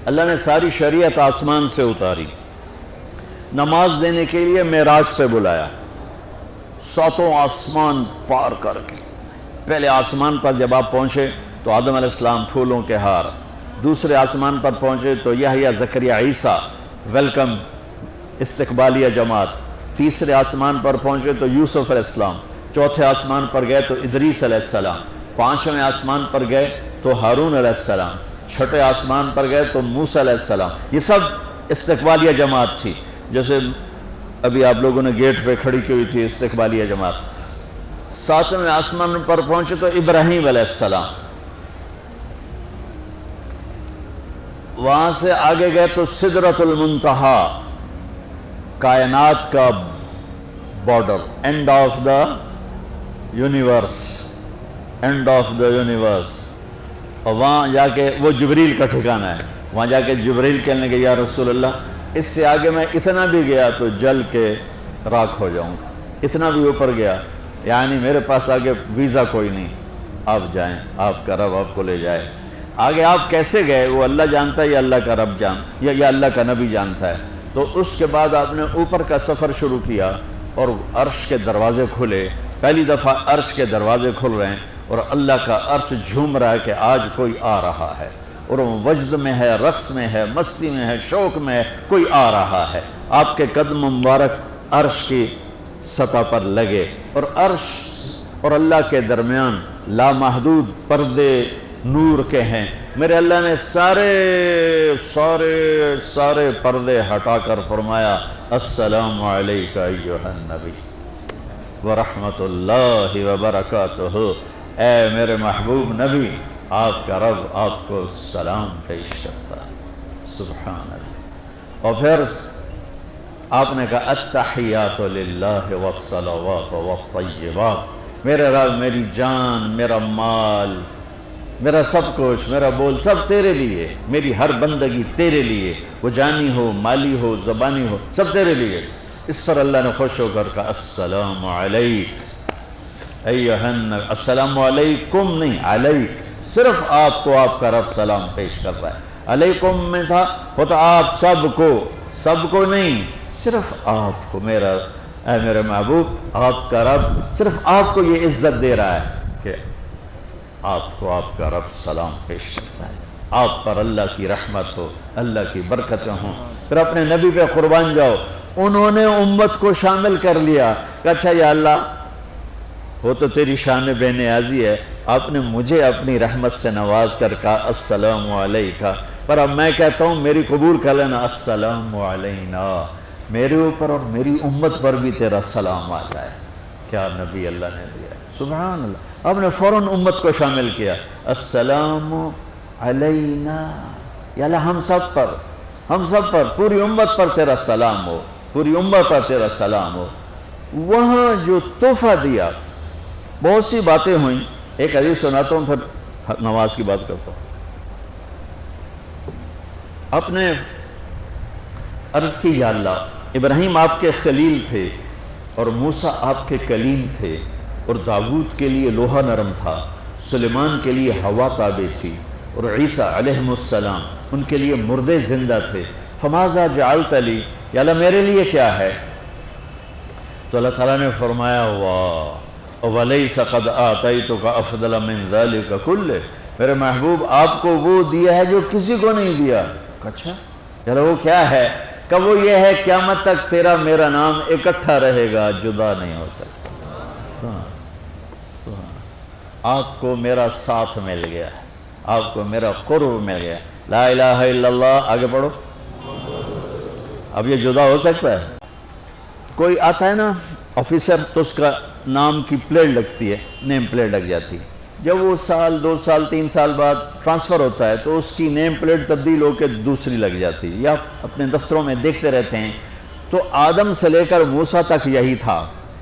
اللہ نے ساری شریعت آسمان سے اتاری، نماز دینے کے لیے معراج پہ بلایا، 7 آسمان پار کر کے۔ پہلے آسمان پر جب آپ پہنچے تو آدم علیہ السلام پھولوں کے ہار، دوسرے آسمان پر پہنچے تو یحییٰ زکریا عیسیٰ ویلکم استقبالیہ جماعت، تیسرے آسمان پر پہنچے تو یوسف علیہ السلام، چوتھے آسمان پر گئے تو ادریس علیہ السلام، پانچویں آسمان پر گئے تو ہارون علیہ السلام، چھٹے آسمان پر گئے تو موسیٰ علیہ السلام۔ یہ سب استقبالیہ جماعت تھی، جیسے ابھی آپ لوگوں نے گیٹ پہ کھڑی کی ہوئی تھی استقبالیہ جماعت۔ 7ویں آسمان پر پہنچے تو ابراہیم علیہ السلام، وہاں سے آگے گئے تو سدرۃ المنتہا، کائنات کا border, and of the universe, and of the universe. اور وہاں جا کے وہ جبریل کا ٹھکانہ ہے، وہاں جا کے جبریل کہنے لگے یا رسول اللہ اس سے آگے میں اتنا بھی گیا تو جل کے راکھ ہو جاؤں گا، اتنا بھی اوپر گیا یعنی میرے پاس آگے ویزا کوئی نہیں، آپ جائیں، آپ کا رب آپ کو لے جائے۔ آگے آپ کیسے گئے وہ اللہ جانتا ہے یا اللہ کا رب یا اللہ کا نبی جانتا ہے۔ تو اس کے بعد آپ نے اوپر کا سفر شروع کیا اور عرش کے دروازے کھلے، پہلی دفعہ عرش کے دروازے کھل رہے ہیں اور اللہ کا عرش جھوم رہا ہے کہ آج کوئی آ رہا ہے، اور وہ وجد میں ہے، رقص میں ہے، مستی میں ہے، شوق میں ہے، کوئی آ رہا ہے۔ آپ کے قدم مبارک عرش کی سطح پر لگے، اور عرش اور اللہ کے درمیان لامحدود پردے نور کے ہیں۔ میرے اللہ نے سارے پردے ہٹا کر فرمایا السلام علیکہ ایھا النبی ورحمۃ اللہ وبرکاتہ، اے میرے محبوب نبی آپ کا رب آپ کو سلام پیش کرتا ہے۔ سبحان اللہ۔ اور پھر آپ نے کہا التحیات للہ والصلوات والطیبات، میرے رب میری جان، میرا مال، میرا سب کچھ، میرا بول سب تیرے لیے، میری ہر بندگی تیرے لیے، وہ جانی ہو، مالی ہو، زبانی ہو، سب تیرے لیے۔ اس پر اللہ نے خوش ہو کر کہا السلام علیک ایھا النبی، السلام علیکم نہیں، علیک، صرف آپ کو آپ کا رب سلام پیش کر رہا ہے۔ علیکم میں تھا ہوتا آپ سب کو نہیں، صرف آپ کو، میرا اے میرے محبوب آپ کا رب صرف آپ کو یہ عزت دے رہا ہے کہ آپ کو آپ کا رب سلام پیش کرتا ہے، آپ پر اللہ کی رحمت ہو، اللہ کی برکتیں ہوں۔ پھر اپنے نبی پہ قربان جاؤ، انہوں نے امت کو شامل کر لیا کہ اچھا یا اللہ وہ تو تیری شان بے نیازی ہے، آپ نے مجھے اپنی رحمت سے نواز کر کہا السلام علیکہ، پر اب میں کہتا ہوں میری قبول کر لینا السلام علینا، میرے اوپر اور میری امت پر بھی تیرا سلام آ جائے۔ کیا نبی اللہ نے دیا ہے، سبحان اللہ۔ آپ نے فوراً امت کو شامل کیا، السلام علینا، یا اللہ ہم سب پر پوری امت پر تیرا سلام ہو، پوری امت پر تیرا سلام ہو۔ وہاں جو تحفہ دیا، بہت سی باتیں ہوئیں، ایک حدیث سناتا ہوں پھر نماز کی بات کرتا ہوں۔ آپ نے عرض کی یا اللہ ابراہیم آپ کے خلیل تھے اور موسیٰ آپ کے کلیم تھے، اور داؤد کے لیے لوہا نرم تھا، سلیمان کے لیے ہوا تابع تھی، اور عیسیٰ علیہ السلام ان کے لیے مردے زندہ تھے، فماذا جعلت لی، یا اللہ میرے لیے کیا ہے؟ تو اللہ تعالیٰ نے فرمایا واہ وَلَيْسَ قَدْ آتَيْتُكَ أَفْضَلَ مِنْ ذَلِكَ كُلِّهِ، میرے محبوب آپ کو وہ دیا ہے جو کسی کو نہیں دیا۔ اچھا چلو وہ کیا ہے؟ کہ وہ یہ ہے قیامت تک تیرا میرا نام اکٹھا رہے گا، جدا نہیں ہو سکتا۔ آپ کو میرا ساتھ مل گیا، آپ کو میرا قرب مل گیا، لا الہ الا اللہ، آگے پڑھو۔ اب یہ جدا ہو سکتا ہے؟ کوئی آتا ہے نا آفیسر تو اس کا نام کی پلیٹ لگتی ہے، نیم پلیٹ لگ جاتی ہے، جب وہ سال 2 سال 3 سال بعد ٹرانسفر ہوتا ہے تو اس کی نیم پلیٹ تبدیل ہو کے دوسری لگ جاتی ہے، یا اپنے دفتروں میں دیکھتے رہتے ہیں۔ تو آدم سے لے کر موسیٰ تک یہی تھا،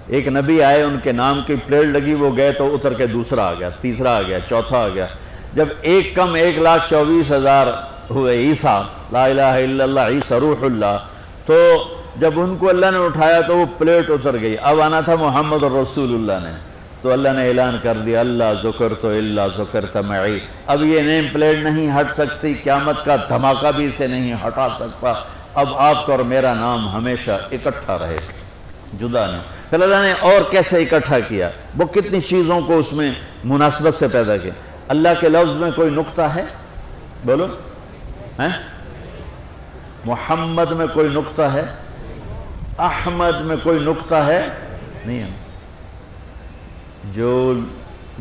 ایک نبی آئے ان کے نام کی پلیٹ لگی، وہ گئے تو اتر کے دوسرا آ گیا، تیسرا آ گیا، چوتھا آ گیا، جب ایک کم 1,24,000 ہوئے عیسیٰ، لا الہ الا اللہ عیسیٰ روح اللہ، تو جب ان کو اللہ نے اٹھایا تو وہ پلیٹ اتر گئی، اب آنا تھا محمد رسول اللہ نے، تو اللہ نے اعلان کر دیا اللہ ذکرت الا ذکرت معی. اب یہ نیم پلیٹ نہیں ہٹ سکتی، قیامت کا دھماکہ بھی اسے نہیں ہٹا سکتا. اب آپ کا اور میرا نام ہمیشہ اکٹھا رہے، جدا نہیں. پھر اللہ نے اور کیسے اکٹھا کیا، وہ کتنی چیزوں کو اس میں مناسبت سے پیدا کیا. اللہ کے لفظ میں کوئی نقطہ ہے؟ بولو. محمد میں کوئی نقطہ ہے؟ احمد میں کوئی نقطہ ہے؟ نہیں ہے. جو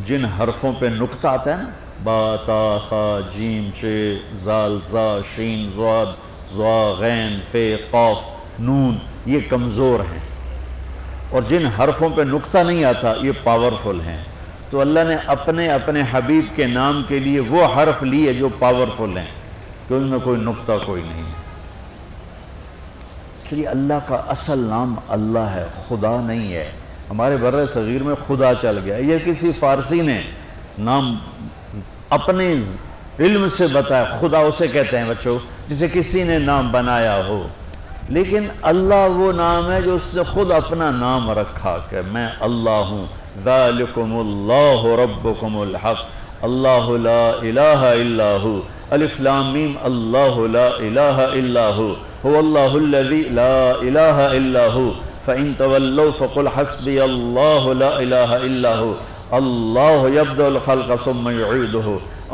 جن حرفوں پہ نقطہ آتا ہے نا، با تا خا جیم چے زال زا شین زواد زوا غین فے قاف نون، یہ کمزور ہیں. اور جن حرفوں پہ نقطہ نہیں آتا یہ پاورفل ہیں. تو اللہ نے اپنے حبیب کے نام کے لیے وہ حرف لیے جو پاورفل ہیں، کہ ان میں کوئی نقطہ کوئی نہیں ہے. اس لیے اللہ کا اصل نام اللہ ہے، خدا نہیں ہے. ہمارے بر صغیر میں خدا چل گیا، یہ کسی فارسی نے نام اپنے علم سے بتایا. خدا اسے کہتے ہیں بچوں جسے کسی نے نام بنایا ہو، لیکن اللہ وہ نام ہے جو اس نے خود اپنا نام رکھا کہ میں اللہ ہوں. ذالکم اللہ ربکم الحق اللہ لا الہ الا ہو. الف لام میم اللہ لا الہ الا ہو هو اللہ الذی لا الہ الا ہو فإن تولوا فقل حسبی اللہ لا الہ الا ہو. اللہ یبدأ الخلق ثم یعیدہ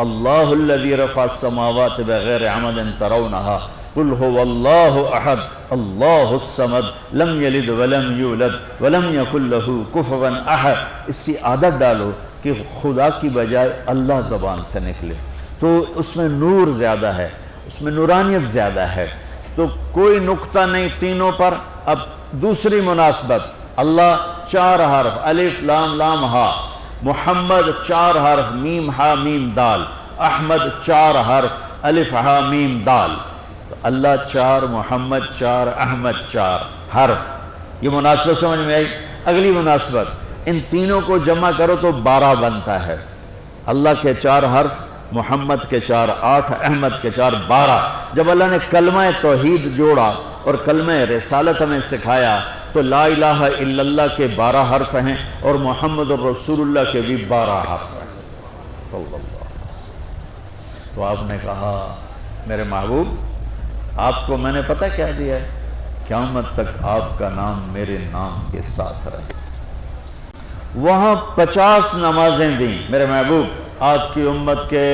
اللہ الذی رفع السماوات بغیر عمد ترونها قل هو اللہ احد اللہ الصمد لم یلد ولم یولد ولم یکن له کفوا احد. اس کی عادت ڈالو کہ خدا کی بجائے اللہ زبان سے نکلے، تو اس میں نور زیادہ ہے، اس میں نورانیت زیادہ ہے. تو کوئی نقطہ نہیں تینوں پر. اب دوسری مناسبت، اللہ 4 حرف الف لام لام ہا، محمد 4 حرف میم ہا میم دال، احمد 4 حرف الف ہا میم دال. تو اللہ 4، محمد 4، احمد 4 حرف. یہ مناسبت سمجھ میں آئی؟ اگلی مناسبت، ان تینوں کو جمع کرو تو 12 بنتا ہے. اللہ کے 4 حرف، محمد کے 4 8، احمد کے 4 12. جب اللہ نے کلمہ توحید جوڑا اور کلمہ رسالت ہمیں سکھایا تو لا الہ الا اللہ کے 12 حرف ہیں اور محمد الرسول اللہ کے بھی 12 حرف ہیں صلی اللہ علیہ وسلم. تو آپ نے کہا میرے محبوب آپ کو میں نے پتہ کیا دیا ہے؟ قیامت تک آپ کا نام میرے نام کے ساتھ رہے. وہاں 50 نمازیں دیں میرے محبوب آپ کی امت کے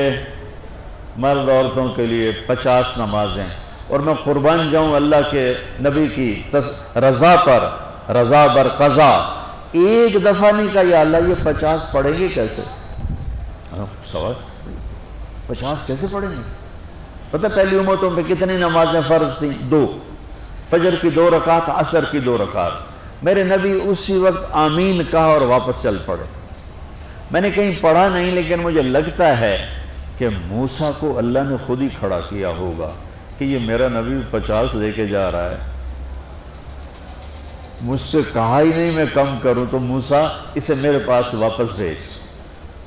مرد عورتوں کے لیے 50 نمازیں. اور میں قربان جاؤں اللہ کے نبی کی رضا پر، رضا بر قضا. ایک دفعہ نہیں کہا یا اللہ یہ 50 پڑھیں گے کیسے؟ سوال 50 کیسے پڑھیں گے؟ پتہ پہلی امتوں پہ کتنی نمازیں فرض تھیں؟ 2. فجر کی 2 رکعت، عصر کی 2 رکعت. میرے نبی اسی وقت آمین کہا اور واپس چل پڑے. میں نے کہیں پڑھا نہیں لیکن مجھے لگتا ہے کہ موسیٰ کو اللہ نے خود ہی کھڑا کیا ہوگا کہ یہ میرا نبی 50 لے کے جا رہا ہے، مجھ سے کہا ہی نہیں میں کم کروں، تو موسیٰ اسے میرے پاس واپس بھیج.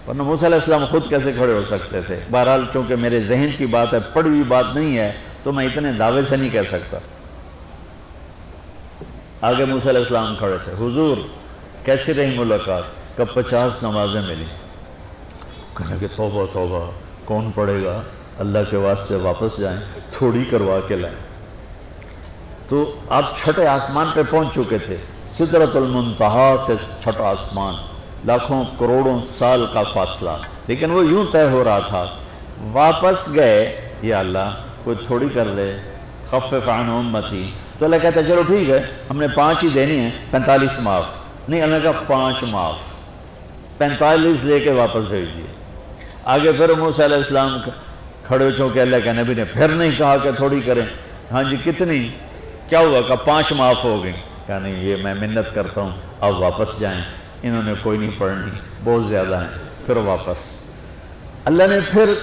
ورنہ موسیٰ علیہ السلام خود کیسے کھڑے ہو سکتے تھے؟ بہرحال چونکہ میرے ذہن کی بات ہے، پڑھی ہوئی بات نہیں ہے، تو میں اتنے دعوے سے نہیں کہہ سکتا. آگے موسیٰ علیہ السلام کھڑے تھے. حضور کیسی رہی ملاقات؟ کب 50 نمازیں ملی. کہنے کہ توبہ توبہ کون پڑھے گا، اللہ کے واسطے واپس جائیں، تھوڑی کروا کے لائیں. تو آپ چھٹے آسمان پہ پہنچ چکے تھے، سدرۃ المنتہا سے چھٹا آسمان، لاکھوں کروڑوں سال کا فاصلہ، لیکن وہ یوں طے ہو رہا تھا. واپس گئے، یا اللہ کوئی تھوڑی کر دے، خفف عن امتی. تو اللہ کہتا ہے چلو ٹھیک ہے ہم نے 5 ہی دینی ہیں، 45 معاف. نہیں، اللہ نے کہا 5 معاف، 45 لے کے واپس بھیج دیے. آگے پھر موسیٰ علیہ السلام کھڑے ہو چونکہ اللہ کے نبی نے پھر نہیں کہا کہ تھوڑی کریں. ہاں جی کتنی؟ کیا ہوا؟ کہا 5 معاف ہو گئی. کہا نہیں یہ میں منت کرتا ہوں اب واپس جائیں، انہوں نے کوئی نہیں پڑھنی، بہت زیادہ ہیں. پھر واپس اللہ نے پھر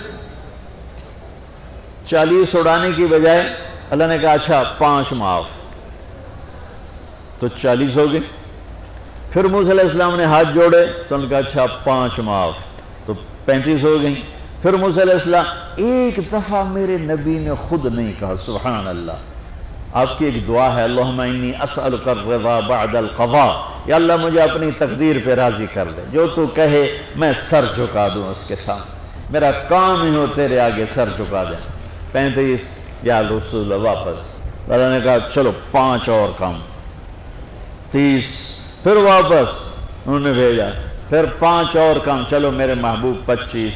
40 اڑانے کی بجائے اللہ نے کہا اچھا 5 معاف، تو 40 ہو گئی. پھر موسیٰ علیہ السلام نے ہاتھ جوڑے تو انہوں نے کہا اچھا 5 معاف، تو 35 ہو گئیں. پھر موسیٰ علیہ السلام ایک دفعہ میرے نبی نے خود نہیں کہا، سبحان اللہ. آپ کی ایک دعا ہے اللہم انی اسألک الرضا بعد القضاء، یا اللہ مجھے اپنی تقدیر پہ راضی کر دے، جو تو کہے میں سر جھکا دوں اس کے سامنے، میرا کام ہی ہو تیرے آگے سر جھکا دیں۔ 35 یا رسول اللہ واپس، اللہ نے کہا چلو 5 اور کام، 30 پھر واپس انہوں نے بھیجا، پھر 5 اور کام، چلو میرے محبوب 25،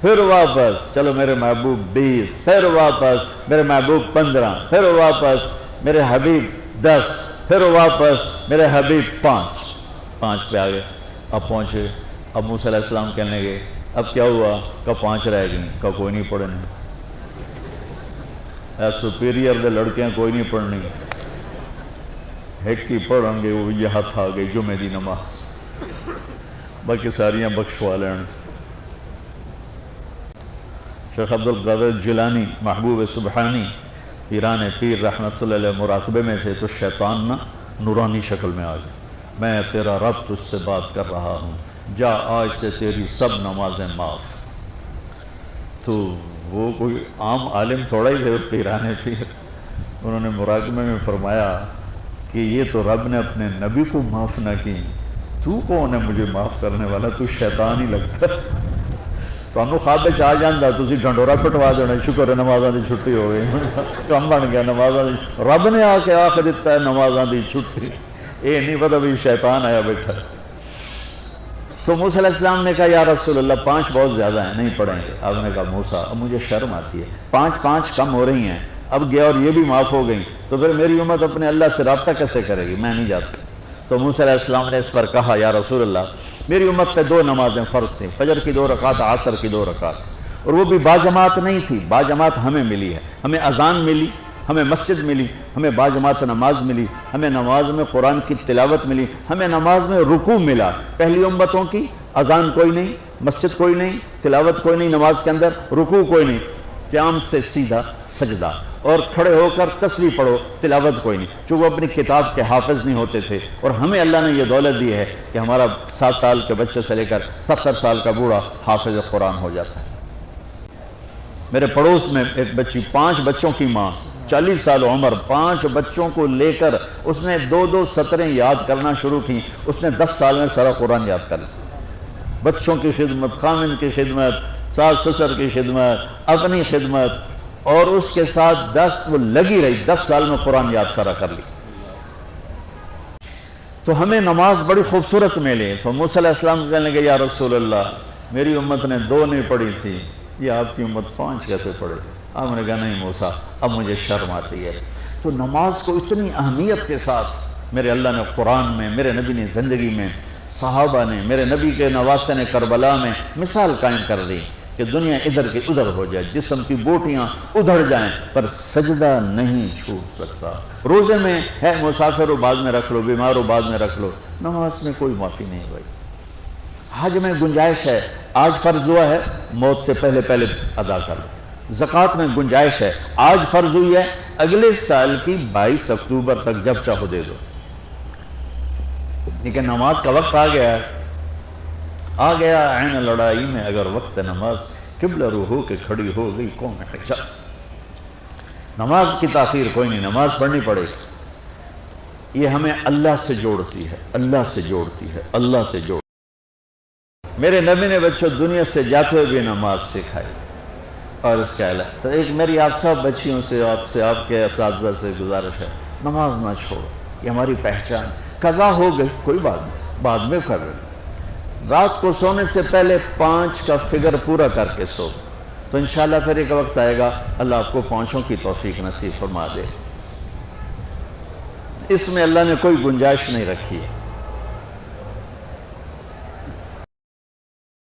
پھر واپس چلو میرے محبوب 20، پھر واپس میرے محبوب 15، پھر واپس میرے حبیب 10، پھر واپس میرے حبیب 5 پہ آگئے۔ اب پہنچے، اب موسیٰ علیہ السلام کہنے گئے اب کیا ہوا؟ کہ 5 رہ گئیں، کہ کوئی نہیں پڑھنے، اے سپیریئر دے لڑکیاں کوئی نہیں پڑھنی، ایک ہی پڑھیں گے، وہ یہ ہاتھ آ گئی جمعے دی نماز، باقی ساریاں بخشوا لین۔ شیخ عبدالقادر جیلانی محبوب سبحانی پیران پیر رحمت اللہ علیہ مراقبے میں تھے تو شیطان نا نورانی شکل میں آ گیا، میں تیرا رب تجھ سے بات کر رہا ہوں، جا آج سے تیری سب نمازیں معاف۔ تو وہ کوئی عام عالم تھوڑا ہی تھے، پیران پیر، انہوں نے مراقبے میں فرمایا کہ یہ تو رب نے اپنے نبی کو معاف نہ کی، تو کون ہے مجھے معاف کرنے والا؟ تو شیطان ہی لگتا ہے، تو انہوں خواب میں آ جاندہ تو اسی ڈھنڈورا پٹوا دینا، شکر ہے نمازاں دی چھٹی ہو گئی، کم بن گیا نمازاں دی، رب نے آ کے آخر دیتا ہے نمازاں دی چھٹی، یہ نہیں پتہ بھی شیطان آیا بیٹھا۔ تو موسیٰ علیہ السلام نے کہا یا رسول اللہ 5 بہت زیادہ ہیں، نہیں پڑھیں گے۔ آپ نے کہا موسیٰ اب مجھے شرم آتی ہے، 5 کم ہو رہی ہیں، اب گیا اور یہ بھی معاف ہو گئیں تو پھر میری امت اپنے اللہ سے رابطہ کیسے کرے گی؟ میں نہیں جاتا۔ تو موسیٰ علیہ السلام نے اس پر کہا یا رسول اللہ میری امت پہ 2 نمازیں فرض تھیں، فجر کی 2 رکعت، عصر کی 2 رکعت، اور وہ بھی باجماعت نہیں تھی، باجماعت ہمیں ملی ہے، ہمیں اذان ملی، ہمیں مسجد ملی، ہمیں باجماعت نماز ملی، ہمیں نماز میں قرآن کی تلاوت ملی، ہمیں نماز میں رکوع ملا۔ پہلی امتوں کی اذان کوئی نہیں، مسجد کوئی نہیں، تلاوت کوئی نہیں، نماز کے اندر رکوع کوئی نہیں، قیام سے سیدھا سجدہ، اور کھڑے ہو کر تسبیح پڑھو، تلاوت کوئی نہیں، چونکہ وہ اپنی کتاب کے حافظ نہیں ہوتے تھے، اور ہمیں اللہ نے یہ دولت دی ہے کہ ہمارا 7 سال کے بچے سے لے کر 70 سال کا بوڑھا حافظ قرآن ہو جاتا ہے۔ میرے پڑوس میں ایک بچی، 5 بچوں کی ماں، 40 سال عمر، 5 بچوں کو لے کر اس نے 2 سطریں یاد کرنا شروع کی، اس نے 10 سال میں سارا قرآن یاد کر لیا۔ بچوں کی خدمت، خامن کی خدمت، ساس سسر کی خدمت، اپنی خدمت، اور اس کے ساتھ وہ لگی رہی، 10 سال میں قرآن یاد سارا کر لی۔ تو ہمیں نماز بڑی خوبصورت ملی۔ تو موسیٰ علیہ السلام کہنے لگے یا رسول اللہ میری امت نے 2 نہیں پڑھی تھی، یہ آپ کی امت 5 کیسے پڑھے؟ آپ نے کہا نہیں موسیٰ اب مجھے شرم آتی ہے۔ تو نماز کو اتنی اہمیت کے ساتھ میرے اللہ نے قرآن میں، میرے نبی نے زندگی میں، صحابہ نے، میرے نبی کے نواسے نے کربلا میں مثال قائم کر دی کہ دنیا ادھر کی ادھر ہو جائے، جسم کی بوٹیاں ادھر جائیں پر سجدہ نہیں چھوٹ سکتا۔ روزے میں ہے مسافر ہو بعد میں رکھ لو، بیمار ہو بعد میں رکھ لو، نماز میں کوئی معافی نہیں بھائی۔ حج میں گنجائش ہے، آج فرض ہوا ہے موت سے پہلے ادا کر لو۔ زکوٰۃ میں گنجائش ہے، آج فرض ہوئی ہے اگلے سال کی 22 اکتوبر تک جب چاہو دے دو، لیکن نماز کا وقت آ گیا عین لڑائی میں اگر وقت نماز، قبلہ رو ہو کے کھڑی ہو گئی قوم حجاز۔ نماز کی تاخیر کوئی نہیں، نماز پڑھنی پڑے گی، یہ ہمیں اللہ سے جوڑتی ہے، اللہ سے جوڑتی ہے، اللہ سے جوڑتی ہے۔ میرے نبی نے بچوں دنیا سے جاتے ہوئے بھی نماز سکھائی، اور اس کا علاج تو ایک میری آپ سب بچیوں سے، آپ کے اساتذہ سے گزارش ہے، نماز نہ چھوڑو، یہ ہماری پہچان۔ قضا ہو گئی کوئی بات نہیں، بعد میں کر لیں، رات کو سونے سے پہلے 5 کا فگر پورا کر کے سو، تو انشاءاللہ پھر ایک وقت آئے گا اللہ آپ کو 5 کی توفیق نصیب فرما دے۔ اس میں اللہ نے کوئی گنجائش نہیں رکھی ہے۔